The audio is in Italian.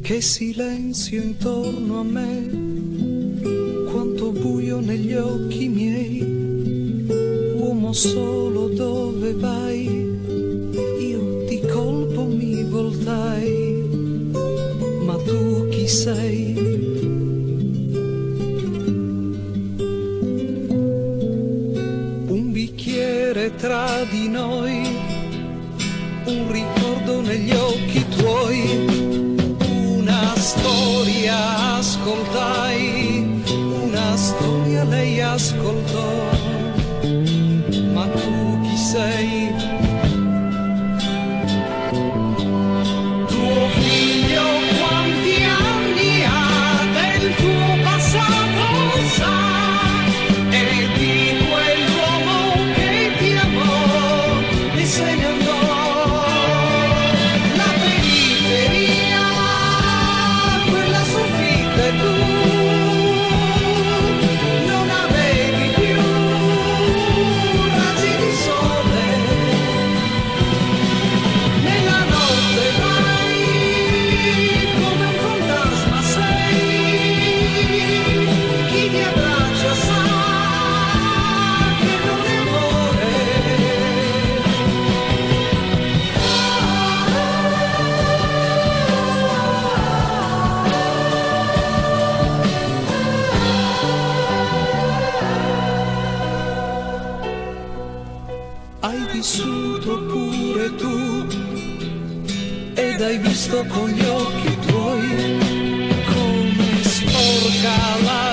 Che silenzio intorno a me, quanto buio negli occhi miei, uomo solo dove vai, io di colpo mi voltai, ma tu chi sei? Un bicchiere tra di noi, un ricordo negli occhi tuoi, storia ascoltai, una storia lei ascoltò, ma tu chi sei? Tuo figlio quanti anni ha, del tuo passato sa, e di quell'uomo che ti amò e se ne andò. Hai vissuto pure tu ed hai visto con gli occhi tuoi come sporca la